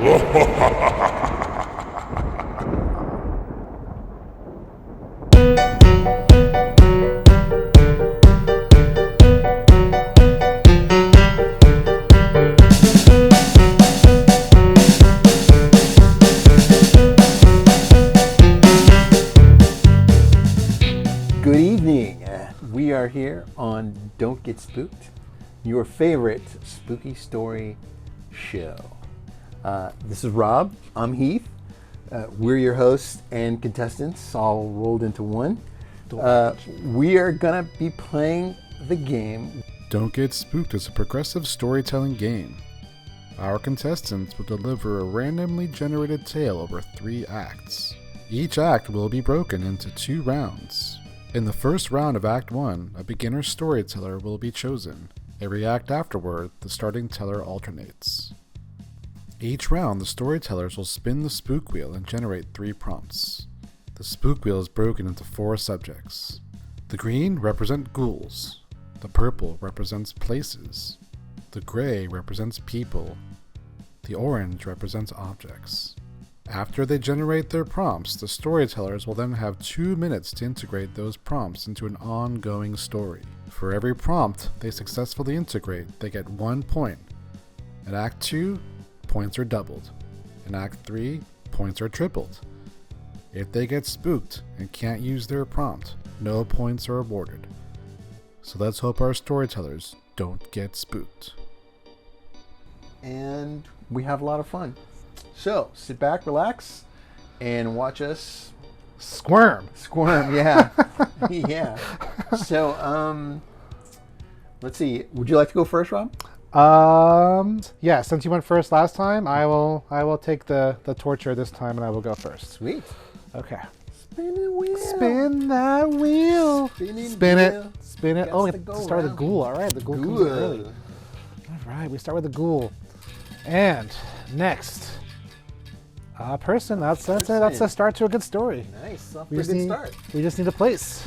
Good evening. We are here on Don't Get Spooked, your favorite spooky story show. This is Rob. I'm Heath. We're your hosts and contestants, all rolled into one. We are going to be playing the game. Don't Get Spooked is a progressive storytelling game. Our contestants will deliver a randomly generated tale over 3 acts. Each act will be broken into 2 rounds. In the first round of Act 1, a beginner storyteller will be chosen. Every act afterward, the starting teller alternates. Each round, the storytellers will spin the spook wheel and generate 3 prompts. The spook wheel is broken into 4 subjects. The green represents ghouls. The purple represents places. The gray represents people. The orange represents objects. After they generate their prompts, the storytellers will then have 2 minutes to integrate those prompts into an ongoing story. For every prompt they successfully integrate, they get 1 point. In Act 2, points are doubled. In Act 3, points are tripled. If they get spooked and can't use their prompt, no points are awarded. So let's hope our storytellers don't get spooked. And we have a lot of fun. So sit back, relax, and watch us Squirm! yeah. Yeah. So, let's see. Would you like to go first, Rob? Yeah, since you went first last time, I will take the torture this time, and I will go first. Sweet. Okay. Spin the wheel. Spin that wheel. Spin it. Spin it. Guess Oh, we to have go to start with the round. ghoul. All right, the ghoul comes Ghoul. early. All right, we start with the ghoul. And next, person. That's it. That's a start to a good story. Nice. Off We to a just good need start. we just need a place.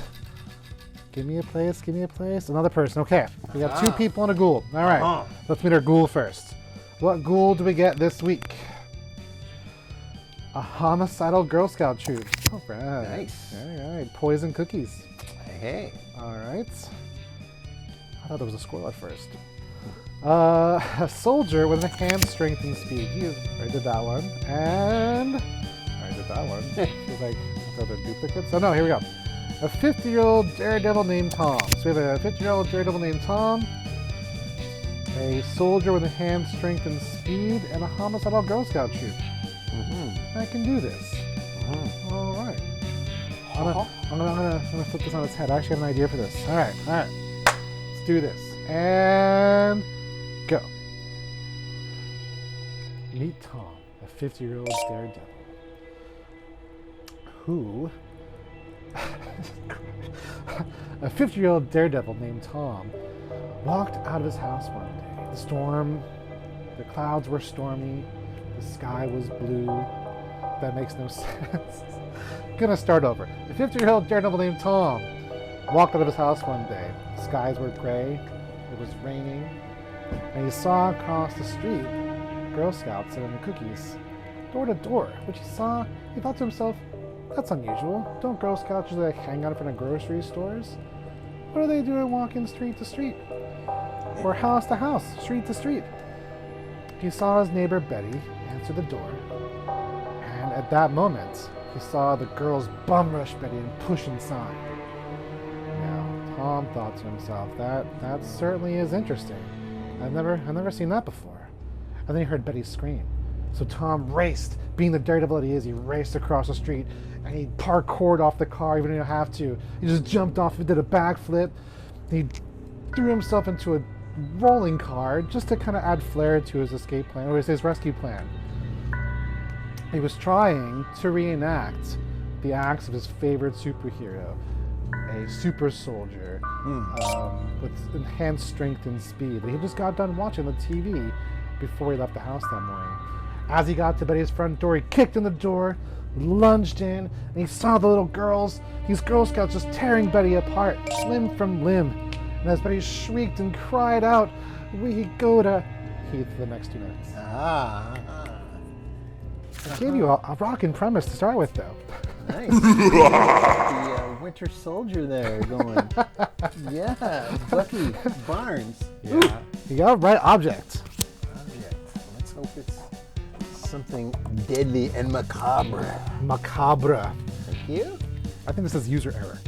Give me a place. Give me a place. Another person. Okay, we got 2 people and a ghoul. All right, let's meet our ghoul first. What ghoul do we get this week? A homicidal Girl Scout troop. All right. Nice. All right. Poison cookies. Hey. All right. I thought there was a squirrel at first. A soldier with enhanced strength and speed. You already did that one. And I already did that one. She's like, are there duplicates? Oh no, here we go. A 50-year-old daredevil named Tom. So we have a 50-year-old daredevil named Tom, a soldier with enhanced strength and speed, and a homicidal Girl Scout troop. I can do this. All right. I'm gonna flip this on its head. I actually have an idea for this. All right. Let's do this. And go. Meet Tom, a 50-year-old daredevil who... A 50-year-old daredevil named Tom walked out of his house one day. The clouds were stormy, the sky was blue. That makes no sense. Gonna start over. A 50-year-old daredevil named Tom walked out of his house one day. The skies were gray, it was raining, and he saw across the street Girl Scouts selling cookies door to door, which he thought to himself, that's unusual. Don't Girl Scouts usually hang out in front of grocery stores? What are they doing walking street to street? Or house to house, street to street? He saw his neighbor Betty answer the door, and at that moment, he saw the girls bum rush Betty and push inside. Now, Tom thought to himself, that certainly is interesting. I've never seen that before. And then he heard Betty scream. So Tom raced, being the daredevil that he is, he raced across the street and he parkoured off the car, even though he didn't have to. He just jumped off and did a backflip. He threw himself into a rolling car just to kind of add flair to his escape plan, or his rescue plan. He was trying to reenact the acts of his favorite superhero, a super soldier with enhanced strength and speed that he just got done watching the TV before he left the house that morning. As he got to Betty's front door, he kicked in the door, lunged in, and he saw the little girls, these Girl Scouts, just tearing Betty apart, limb from limb. And as Betty shrieked and cried out, we go to Heath for the next 2 minutes. I gave you a rockin' premise to start with, though. Nice. The Winter Soldier there going. Yeah, Bucky Barnes. Yeah. You got right object. Let's hope it's something deadly and macabre. Macabre. Thank you. I think this is user error.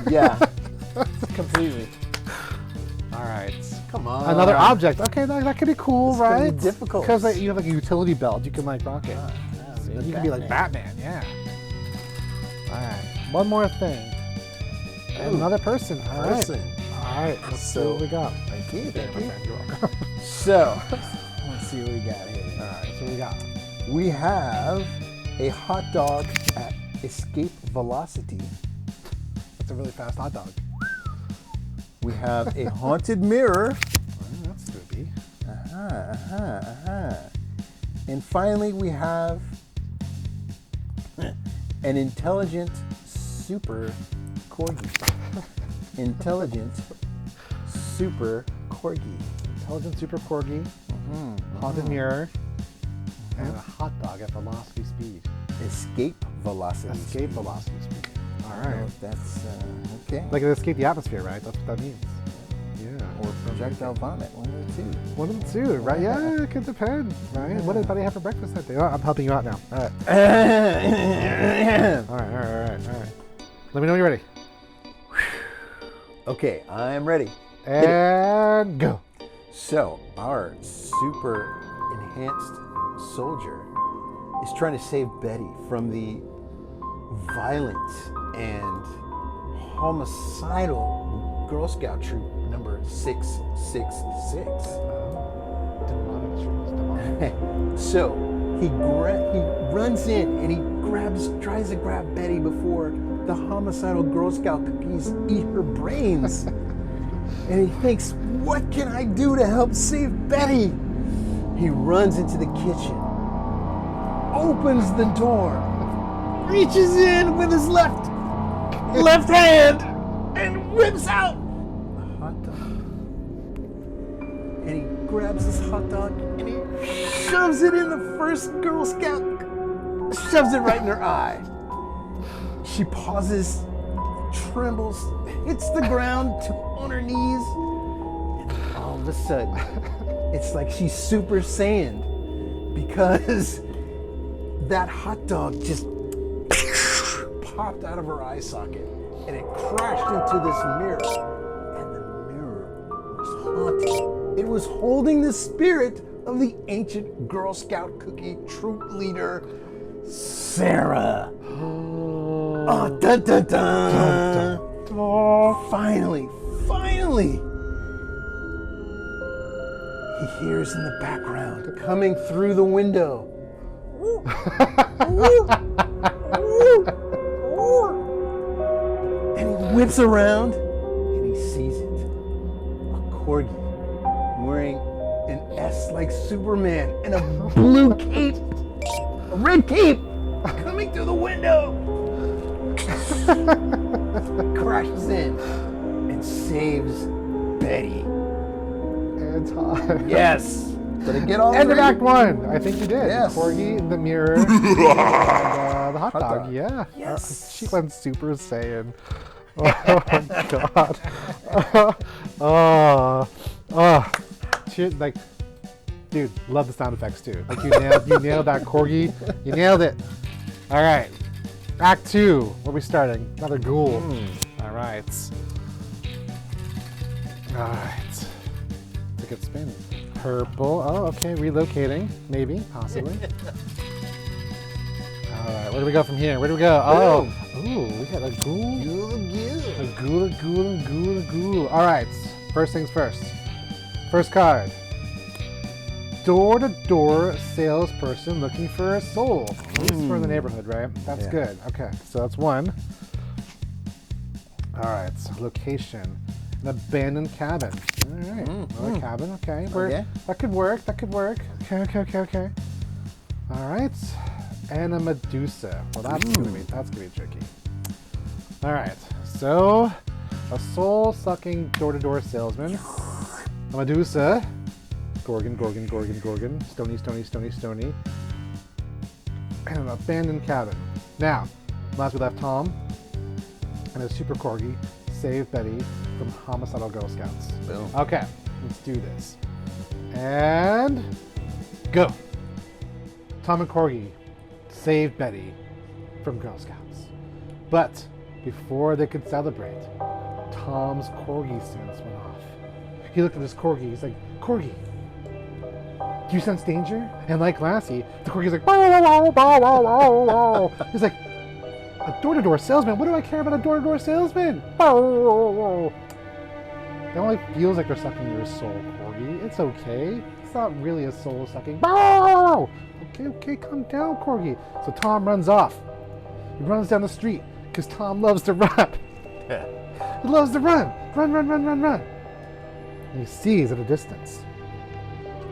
Yeah, completely. All right. Come on. Another object. Okay, that could be cool, This right? could be difficult. Because you have like a utility belt. You can like rock it. The You can be like Batman, yeah. All right. One more thing. Ooh, Another person. All right. All right. Let's see what we got. Thank you. Thank you. You're welcome. So, let's see what we got here. All right. So we got. We have a hot dog at escape velocity. That's a really fast hot dog. We have a haunted mirror. That's spooky. And finally, we have an intelligent super corgi. Intelligent super corgi. Intelligent super corgi. Haunted mirror. And a hot dog at velocity speed. Escape velocity. Escape velocity speed. All I don't know right. if that's okay. Like it escape the atmosphere, right? That's what that means. Yeah. Or projectile vomit. One of the two. One of the two, right? Yeah, it could depend, right? What did Buddy have for breakfast that day? Oh, I'm helping you out now. All right. All right. Let me know when you're ready. Okay, I'm ready. And go. So, our super enhanced soldier is trying to save Betty from the violent and homicidal Girl Scout troop number 666. Demonic. So he runs in and he tries to grab Betty before the homicidal Girl Scout cookies eat her brains. And he thinks, what can I do to help save Betty? He runs into the kitchen, opens the door, reaches in with his left hand, and whips out a hot dog. And he grabs this hot dog and he shoves it in the first Girl Scout, shoves it right in her eye. She pauses, trembles, hits the ground on her knees, and all of a sudden, it's like she's Super Saiyan because that hot dog just popped out of her eye socket and it crashed into this mirror. And the mirror was haunted. It was holding the spirit of the ancient Girl Scout cookie troop leader, Sarah. Oh, dun dun dun. Oh, finally. He hears in the background, coming through the window. And he whips around and he sees it. A corgi wearing an S like Superman and a blue cape, a red cape, coming through the window. Crashes in and saves Betty. And time. Yes. Did I get all End of three? Act 1. I think you did. Yes. Corgi, the mirror, and the hot dog. dog. Yeah. Yes. She went Super Saiyan. Oh, God. Like, dude, love the sound effects too. Like you nailed that Corgi. You nailed it. All right. Act 2. Where are we starting? Another ghoul. All right. It's a good spin. Purple. Oh, okay. Relocating. Maybe. Possibly. All right. Where do we go from here? Where do we go? Oh. Ooh, we got a ghoul. A ghoul. All right. First things first. First card. Door-to-door salesperson looking for a soul. At least for the neighborhood, right? That's good. Okay. So that's one. All right. Location. An abandoned cabin. All right. Another cabin. Okay. That could work. Okay. All right. And a Medusa. Well, that's gonna be tricky. All right. So, a soul-sucking door-to-door salesman. A Medusa. Gorgon. Stony. in an abandoned cabin. Now, last we left Tom and his super corgi saved Betty from homicidal Girl Scouts. Boom. Okay, let's do this. And go. Tom and Corgi saved Betty from Girl Scouts. But before they could celebrate, Tom's corgi sense went off. He looked at his corgi. He's like, Corgi, do you sense danger? And like Lassie, the corgi's like, bow, wow, bow, wow, wow, wow. He's like, a door-to-door salesman? What do I care about a door-to-door salesman? Bow, wow, wow. It only feels like they're sucking your soul, Corgi. It's okay. It's not really a soul sucking. Bow! Okay, calm down, Corgi. So Tom runs off. He runs down the street because Tom loves to run. He loves to run. Run. And he sees at a distance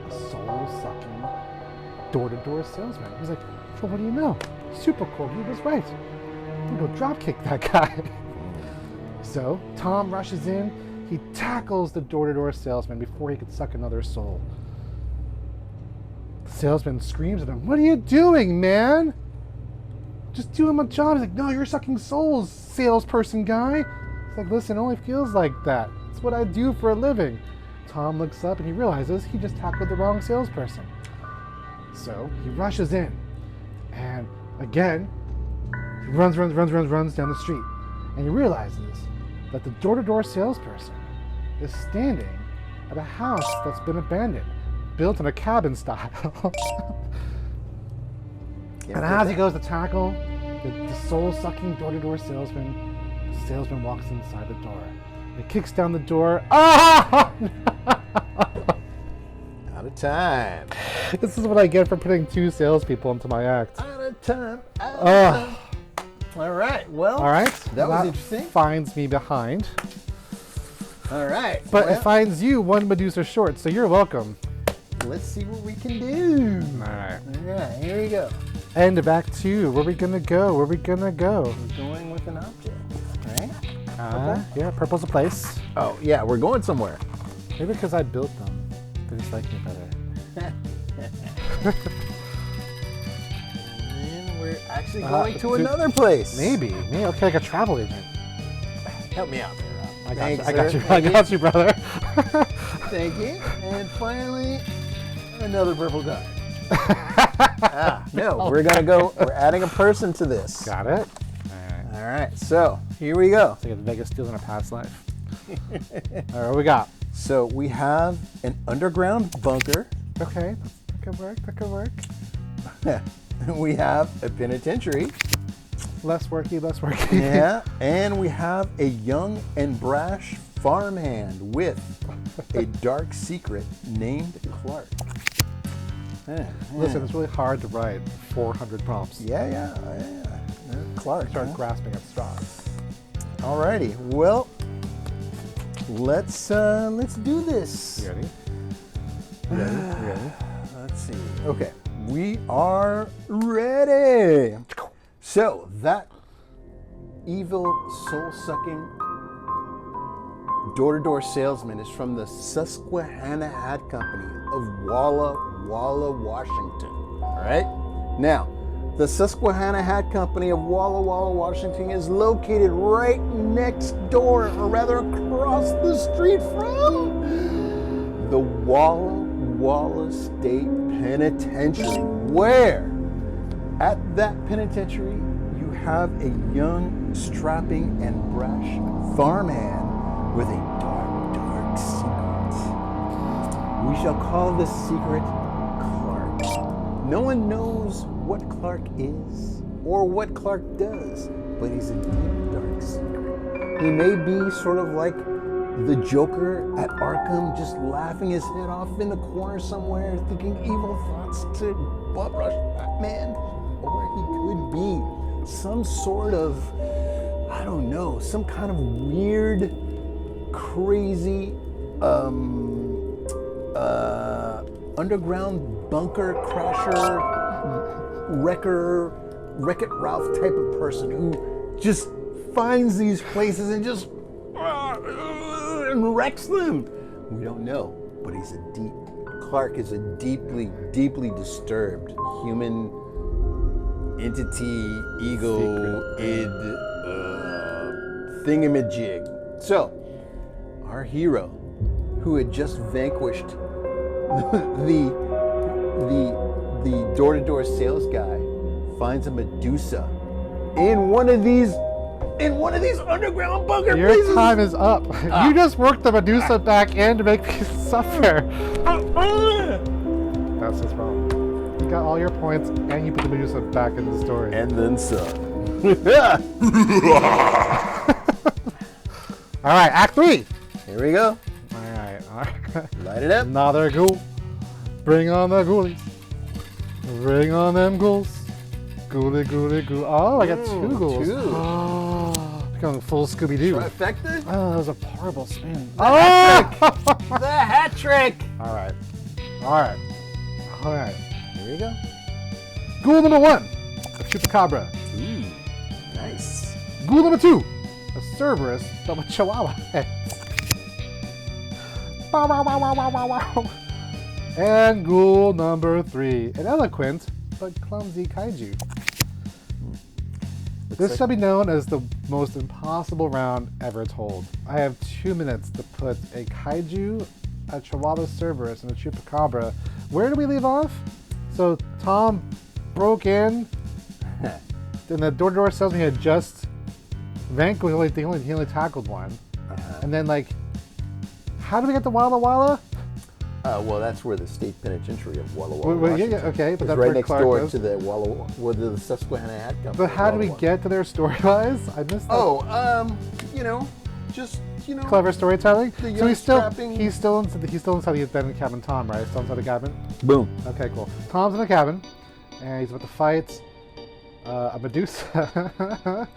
a soul-sucking door-to-door salesman. He's like, well, what do you know? Super Corgi was right. I'm gonna go dropkick that guy. So Tom rushes in. He tackles the door-to-door salesman before he could suck another soul. The salesman screams at him, what are you doing, man? Just doing my job. He's like, no, you're sucking souls, salesperson guy. It's like, listen, it only feels like that. It's what I do for a living. Tom looks up and he realizes he just tackled the wrong salesperson. So he rushes in. And again, he runs down the street. And he realizes that the door-to-door salesperson is standing at a house that's been abandoned, built in a cabin style. And as he goes to tackle the soul-sucking door-to-door salesman, the salesman walks inside the door. He kicks down the door. Ah! Out of time. This is what I get for putting two salespeople into my act. Out of time. All right. Well, All right. That was interesting. Finds me behind. All right. But well, it finds you one Medusa short, so you're welcome. let's see what we can do. All right. All right, here we go. And back to where we gonna go? We're going with an object, right? Yeah, purple's a place. Oh, yeah, we're going somewhere. Maybe because I built them, they just like me better. And we're actually going to another place. Maybe. Okay, like a travel agent. Help me out there, Rob. I Thanks, got sir. you. I got you, brother. Thank you. And finally, another purple guy. No, we're adding a person to this. Got it. All right, so here we go. It's like a Vegas steals in a past life. All right, what we got? So we have an underground bunker. Okay, that could work. We have a penitentiary. Less worky. Yeah, and we have a young and brash farmhand with a dark secret named Clark. Listen, it's really hard to write 400 prompts. Yeah. Clark. Start grasping at straws. Alrighty, well, let's do this. You ready? Let's see. Okay, we are ready. So that evil, soul-sucking door-to-door salesman is from the Susquehanna Hat Company of Walla Walla, Washington. All right. Now, the Susquehanna Hat Company of Walla Walla, Washington is located right next door, or rather across the street from the Walla Walla State Penitentiary, where at that penitentiary you have a young, strapping, and brash farmhand with a dark secret. We shall call this secret Clark. No one knows what Clark is or what Clark does, but he's a deep, dark secret. He may be sort of like the Joker at Arkham, just laughing his head off in the corner somewhere, thinking evil thoughts to butt rush Batman. Or he could be some sort of, I don't know, some kind of weird, crazy, underground bunker crasher, Wreck-It Ralph type of person who just finds these places and just and wrecks them. We don't know, but Clark is a deeply, deeply disturbed human entity, ego, id, thingamajig. So, our hero, who had just vanquished the door-to-door sales guy, finds a Medusa in one of these underground bunker Your places. time is up. You just worked the Medusa back in to make me suffer. That's what's wrong. You got all your points, and you put the Medusa back in the story. And then some. All right, Act 3. Here we go. All right. Light it up. Another ghoul. Bring on the ghoulies. Bring on them ghouls. Ghoulie, ghoulie, ghoul. Oh, I got 2 ghouls. 2. Oh, going full Scooby-Doo. Trifecta? Oh, that was a horrible spin. The hat trick. All right. Here we go. Ghoul number 1, a chupacabra. Ooh, nice. Ghoul number 2, a Cerberus, but with Chihuahua heads. Bow, bow, bow, bow, bow, bow, bow. And ghoul number 3, an eloquent but clumsy kaiju. This shall be known as the most impossible round ever told. I have 2 minutes to put a kaiju, a Chihuahua Cerberus, and a chupacabra. Where do we leave off? So Tom broke in, and the door-to-door salesman had just vanquished. He only tackled one, and then like, how do we get to Walla Walla? Well, that's where the state penitentiary of Walla Walla, Well, yeah, Washington. okay, but It's that's right where next Clark door lives. to the where the Susquehanna Hat Company. But how do we Walla Walla. get to their storylines? I missed that. Oh, just Clever storytelling. The So young he's still strapping- inside the abandoned cabin. Tom, right? Still inside the cabin. boom. Okay, cool. Tom's in the cabin, and he's about to fight a Medusa, a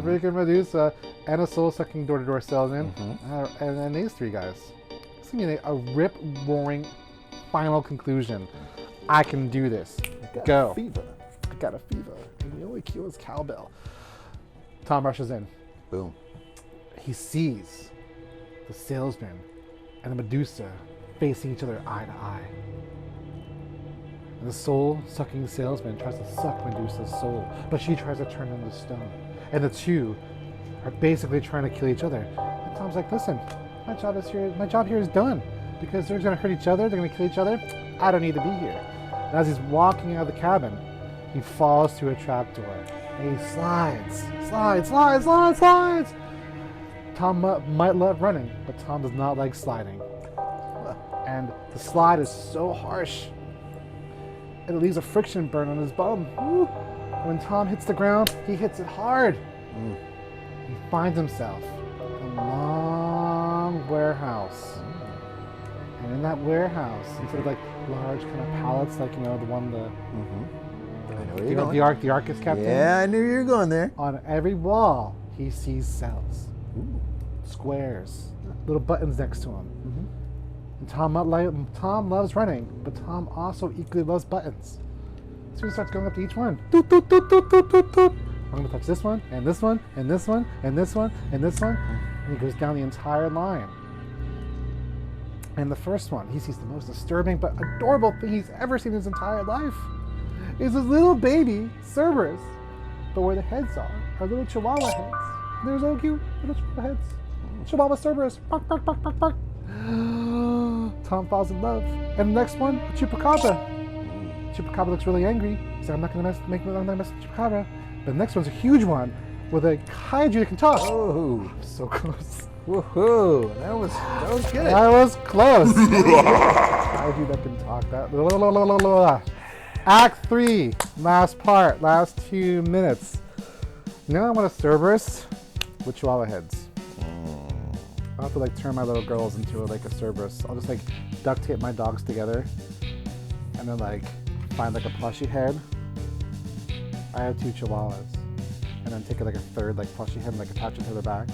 freaking Medusa, and a soul-sucking door-to-door salesman, and then these 3 guys. It's gonna be a rip-roaring final conclusion. I can do this. Go. Fever. I got a fever, and the only cure is cowbell. Tom rushes in. Boom. He sees the salesman and the Medusa facing each other eye to eye. And the soul-sucking salesman tries to suck Medusa's soul, but she tries to turn him to stone. And the 2 are basically trying to kill each other. And Tom's like, listen, my job here is done. Because they're gonna hurt each other, they're gonna kill each other. I don't need to be here. And as he's walking out of the cabin, he falls through a trapdoor. And he slides. Tom might love running, but Tom does not like sliding. And the slide is so harsh, it leaves a friction burn on his bum. Woo. When Tom hits the ground, he hits it hard. He finds himself in a long warehouse. And in that warehouse, instead of like large kind of pallets, like the one I know where you you're know going. the Ark is kept in. Yeah, I knew you were going there. On every wall, he sees cells, squares, little buttons next to him. And Tom loves running, but Tom also equally loves buttons. So he starts going up to each one. Doot, doot, doot, doot, doot, doot, doot. I'm going to touch this one, and this one, and this one, and this one, and this one. And he goes down the entire line. And the first one, he sees the most disturbing but adorable thing he's ever seen in his entire life. Is this little baby Cerberus, but where the heads are little Chihuahua heads. They're so cute, little Chihuahua heads. Chihuahua Cerberus. Bark, bark, bark, bark, bark. Tom falls in love. And the next one, a Chupacabra. Chupacabra looks really angry. He's like, I'm not gonna mess with Chupacabra. But the next one's a huge one with a kaiju that can talk. Oh, So close. woohoo! That was good. I was close. Kaiju that can talk. Act 3, last part, last 2 minutes. Now I want a Cerberus with Chihuahua heads. I'll have to like turn my little girls into like a Cerberus. I'll just like duct tape my dogs together and then like find like a plushy head. I have 2 Chihuahuas. And then take like a third like plushy head and like attach it to their backs.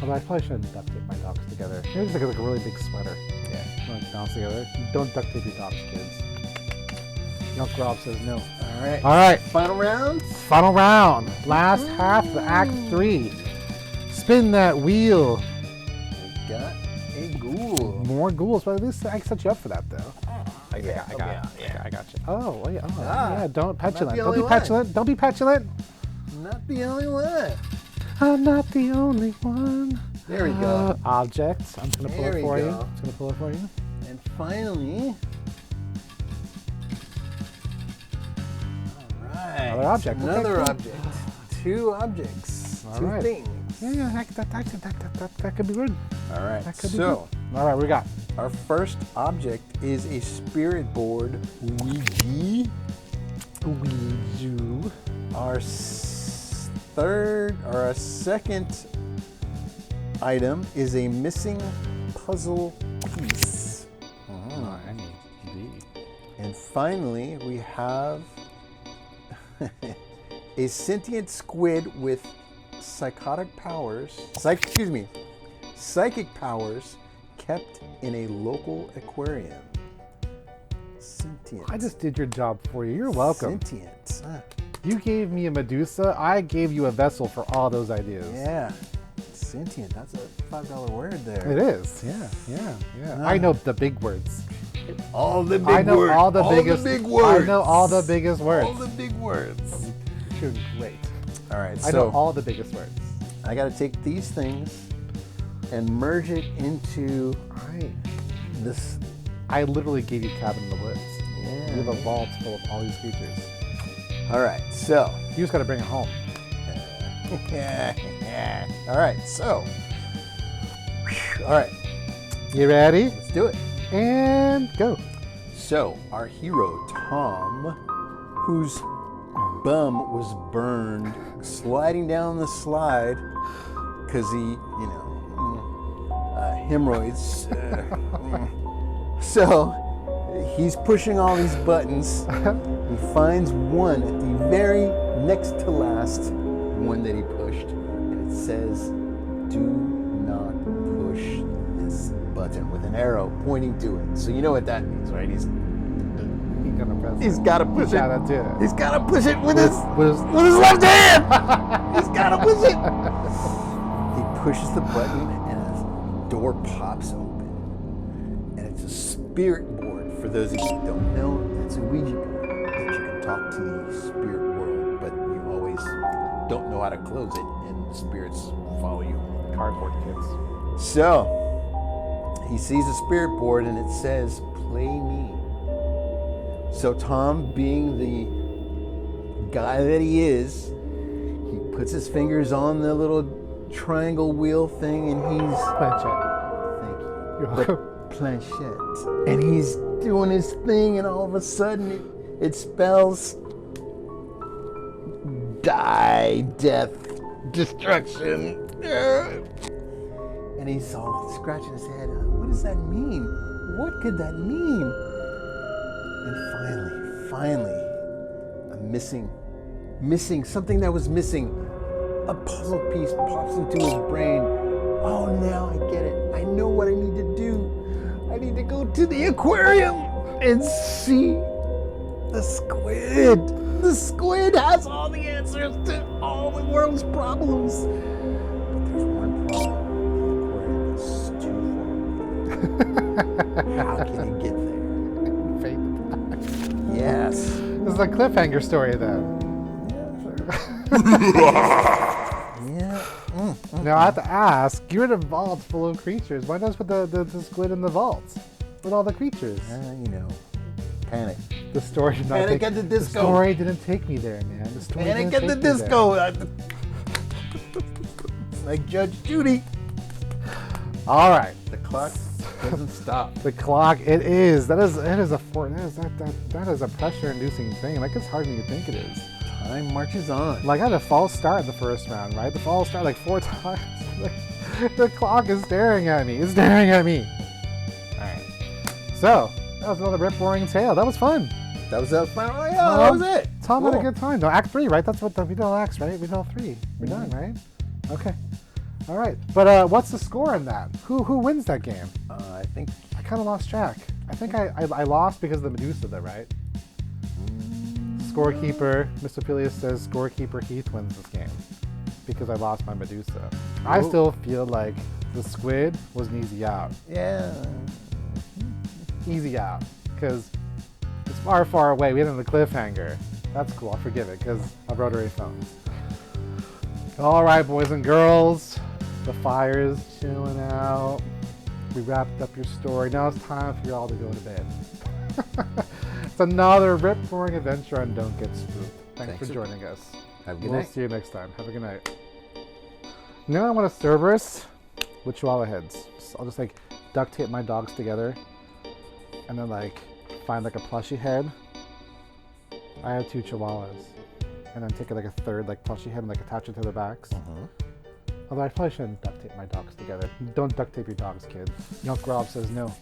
Although I probably shouldn't duct tape my dogs together. Maybe just like a really big sweater. Yeah. Like bounce together. Don't duct tape your dogs, kids. Uncle Rob says no. All right. All right. Final rounds. Final round. Last half of Act 3. Spin that wheel. We got a ghoul. More ghouls, but at least I set you up for that though. Yeah, I got it. yeah. I got you. Oh, yeah. Oh, Ah, yeah. Don't petulant. the Don't be only one. petulant. Don't be petulant. Not the only one. I'm not the only one. There we go. Objects. I'm just gonna pull There it we for you. go. I'm just gonna pull it for you. And finally, all right. Another object. Okay, Another cool. object. Two objects. All two right. things. Yeah, that could be good. All right. That could be So, good. All right, what we got? our first object is a spirit board Ouija. Ouija. Our second item is a missing puzzle piece. Indeed. And finally, we have a sentient squid with psychic powers kept in a local aquarium. Sentient. I just did your job for you. You're welcome. Sentient. You gave me a Medusa. I gave you a vessel for all those ideas. Yeah. Sentient. That's a $5 word there. It is. Yeah. I know the big words. All the big I know words. all the biggest. big words. I know all the biggest words. All the big words. You're great. All right. I know all the biggest words. I got to take these things and merge it into this. I literally gave you Cabin in the Woods. Yeah. You have a vault full of all these creatures. All right. So. You just got to bring it home. All right. So. All right. You ready? Let's do it. And go. So, our hero, Tom, whose bum was burned sliding down the slide because he, hemorrhoids. So, he's pushing all these buttons. He finds one at the very next to last one that he pushed, and it says, "Do not push this button," with an arrow pointing to it. So you know what that means, right? He's got to push it. That's it. He's got to push it with his With left hand. He's got to push it. He pushes the button and a door pops open. And it's a spirit board. For those of you who don't know, it's a Ouija board that you can talk to the spirit world, but you always don't know how to close it, and the spirits follow you. Cardboard kids. So, he sees a spirit board and it says, "Play me." So Tom, being the guy that he is, he puts his fingers on the little triangle wheel thing and he's... Planchette. Thank you. You're The welcome. planchette. And he's doing his thing and all of a sudden it spells die, death, destruction. And he's all scratching his head. What does that mean? What could that mean? And finally, a missing, something that was missing. A puzzle piece pops into his brain. Oh, now I get it. I know what I need to do. I need to go to the aquarium and see the squid. The squid has all the answers to all the world's problems. But there's one problem. The aquarium is too far. How can he get there? Yes. This is a cliffhanger story, then. Yeah. Now I have to ask, you're in a vault full of creatures. Why not put the squid in the vault with all the creatures? Panic. The story did not Panic take, at the disco. The story didn't take me there, man. The story Panic didn't at the take me there. disco. Like Judge Judy. All right. The clock doesn't stop. The clock. It is. That is a pressure-inducing thing. Like, it's harder than you think it is. Time marches on. Like, I had a false start in the first round, right? The false start like 4 times. Like, the clock is staring at me. It's staring at me. All right. So that was another rip-roaring tale. That was fun. That was the final. Oh, yeah, that was it. Tom Cool. had a good time. No, Act 3, right? That's what we did all acts, right? We did all 3. We're done, right? Okay. All right. But what's the score in that? Who wins that game? I think I kind of lost track. I think I lost because of the Medusa, though, right? Scorekeeper, Miss Ophelia says scorekeeper Heath wins this game because I lost my Medusa. I Ooh. still feel like the squid was an easy out. yeah. Easy out. Because far, far away. We ended on a cliffhanger. That's cool. I'll forgive it because of rotary phones. All right, boys and girls. The fire's chilling out. We wrapped up your story. Now it's time for you all to go to bed. It's another rip-roaring adventure on Don't Get Spooked. Thanks for joining us. Have a good We'll night. see you next time. Have a good night. Now I want to Cerberus with Chihuahua heads. So I'll just like duct tape my dogs together and then like find like a plushy head. I have 2 Chihuahuas. And then take like a third like plushy head and like attach it to their backs. Although I probably shouldn't duct tape my dogs together. Don't duct tape your dogs, kids. Uncle Rob says no.